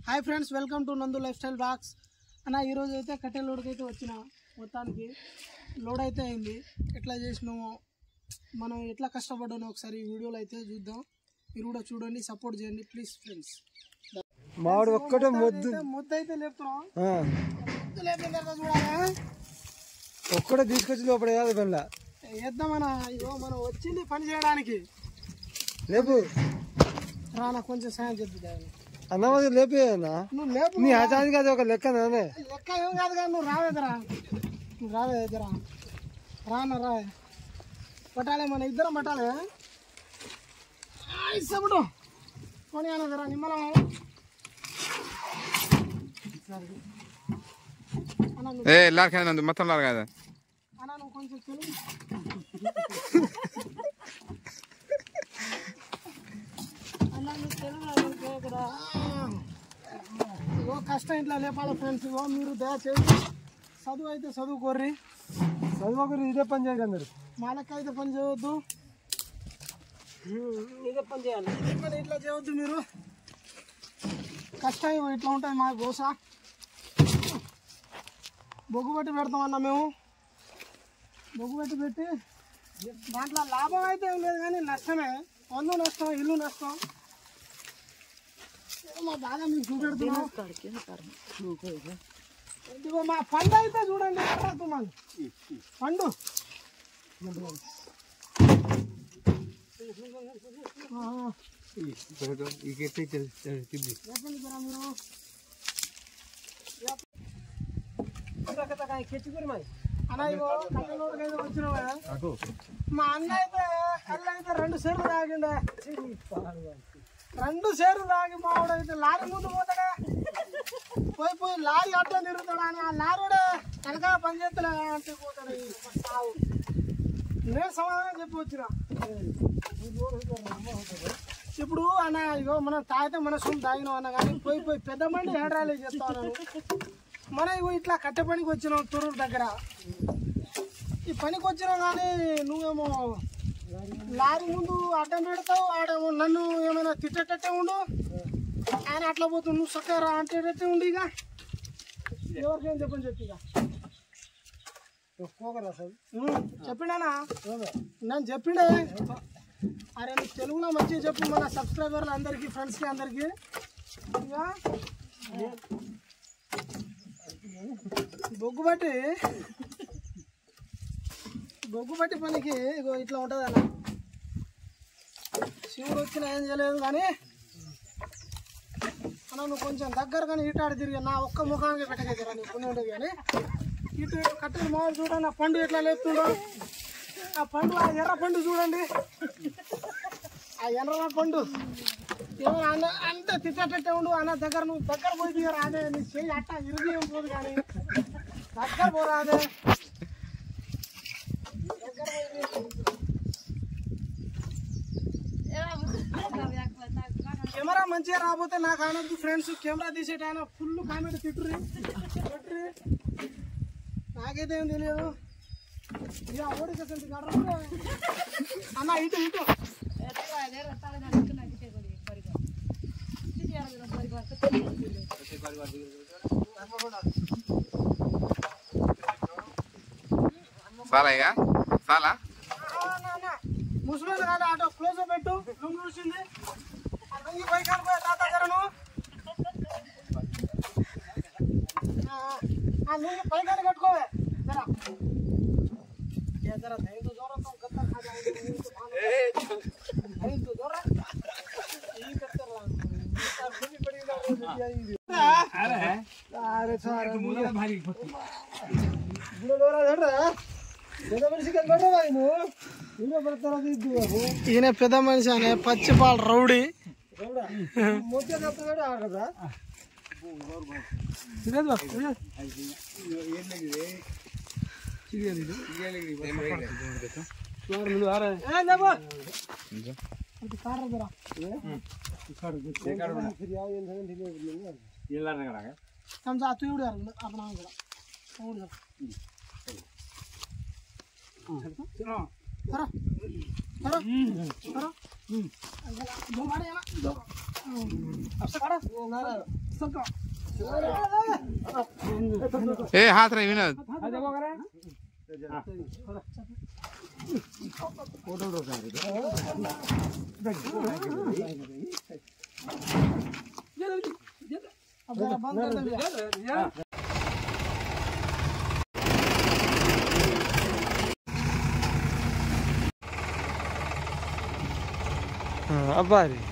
hi friends welcome to Nandu lifestyle blogs అన్న ఈ రోజు అయితే కట్టెల లోడ్కి అయితే వచ్చిన మొత్తానికి లోడ్ అయితే అయింది ఎట్లా చేసినామో మనం ఎట్లా కష్టపడ్డానో ఒకసారి ఈ వీడియోలో అయితే చూద్దాం మీరు కూడా చూడండి సపోర్ట్ చేయండి ప్లీజ్ ఫ్రెండ్స్ మాడు ఒక్కటే ముద్ద అయితే లేపుతున్నాం లేపిన తర్వాత చూడాలి ఒక్కటే తీసుకొచ్చి లోపల వేయాలి పనిలా వేద్దామన్నా ఇగో మనం వచ్చింది పని చేయడానికి లేపు రానా కొంచెం సాయం చేద్దాం అన్నమది లేపేనా నువ్వు లేపు నీ ఆచారానికి అది ఒక లెక్క నానే లెక్క ఏం కాదు కానీ నువ్వు రావేదరా నువ్వు రావేదరా రానా రా పట్టాలే మన ఇద్దరం పట్టాలే ఇస్తాడు కొని అనదరా నిమ్మలం మొత్తం కదా అన్నా నువ్వు కొంచెం తెలుగు అన్నా నువ్వు తెలుగు కదా ఇగో కష్టం ఇంట్లో లేపాలి ఫ్రెండ్స్ ఇగో మీరు దయచేసి చదువు అయితే చదువుకోర్రి చదువుకోరు ఇదే పని చేయాలి అందరు మాలక్క అయితే పని చేయవద్దు ఇదే పని చేయాలి ఇక్కడ ఇట్లా చేయవద్దు మీరు కష్టం ఇట్లా ఉంటుంది మా గోస బొగ్గు పెట్టి పెడతామన్నా మేము బొగ్గు పెట్టి దాంట్లో లాభం అయితే ఏం లేదు కానీ నష్టమే పన్ను నష్టం ఇల్లు నష్టం మా బాగా మీకు చూపెడుతున్నాం ఇదిగో మా పండు అయితే చూడండి పండు అన్న ఇగో కట్టెలోకి అయితే వచ్చినావు కదా మా అన్న అయితే కళ్ళు అయితే 2 సేర్లు తాగిండే 2 సేర్లు తాగి మావాడు అయితే లారీ ముందు పోతాడా పోయి లారీ అడ్డా తిరుగుతాడా అని ఆ లారీడే వెనకాల పని చేస్తలే అంటే పోతాడు నేను సమాధానం చెప్పి వచ్చిన ఇప్పుడు అన్న ఇగో మనం తాగితే మన సొమ్ము తాగినాం అన్న కానీ పోయి పెద్ద మండి హెడ్రాలే చేస్తా ఉన్నాను మనం ఇగో ఇట్లా కట్టె పనికి వచ్చినాం తూరూరు దగ్గర ఈ పనికి వచ్చినాం కానీ నువ్వేమో లారీ ముందు అడ్డం పెడతావు ఆడేమో నన్ను ఏమైనా తిట్టేటట్టే ఉండు ఆయన అట్లా పోతావు నువ్వు చక్కగా అంటేటట్టే ఉండి ఇక ఎవరికేం చెప్పని చెప్పి ఇక చెప్పిండానా నేను చెప్పిండే అరే నువ్వు తెలుగులో మంచిగా చెప్పు మన సబ్స్క్రైబర్లు అందరికీ ఫ్రెండ్స్కి అందరికీ ఇక బొగ్గు బట్టి పనికి ఇగో ఇట్లా ఉంటుంది అన్న శివుడు వచ్చినా ఏం చేయలేదు కానీ అన్న నువ్వు కొంచెం దగ్గర కానీ ఈటాడు తిరిగి నా ఒక్క ముఖానికి పెట్టగలుగుతారా నీ పుణ్యం ఉండదు కానీ ఇటు కట్టెలు మామూలు చూడండి ఆ పండు ఎట్లా లేపుతుండో ఆ పండు ఆ ఎర్ర పండు చూడండి ఆ ఎర్ర పండు ఏమో అన్న అంత తిట్టేటట్టే ఉండు అన్న దగ్గర నువ్వు దగ్గర పోయి దిగరా అదే నీ చెయ్యి అట్ట ఇరుగు ఏం పోదు కానీ దగ్గర పోరా అదే కెమెరా మంచిగా రాబోతే నాకు అనొద్దు ఫ్రెండ్స్ కెమెరా తీసేట ఆయన ఫుల్ కామెంట్ తిట్టుర్రి నాకైతే ఏం తెలియదు ఇక ఓడికేసండి అన్న ఇటు చాలా ముసలి కాదు ఆటో క్లోజ్ పెట్టు లుంగి చూసింది లుంగి పైకి అనుకో తాత దగ్గరను ఆ లుంగి పైకి కట్టుకోవే జరా ధైర్యం దూరం ఈయన పెద్ద మనిషి అనే పచ్చిపాల రౌడీ ए हाथ रही विनोद अब्बा रे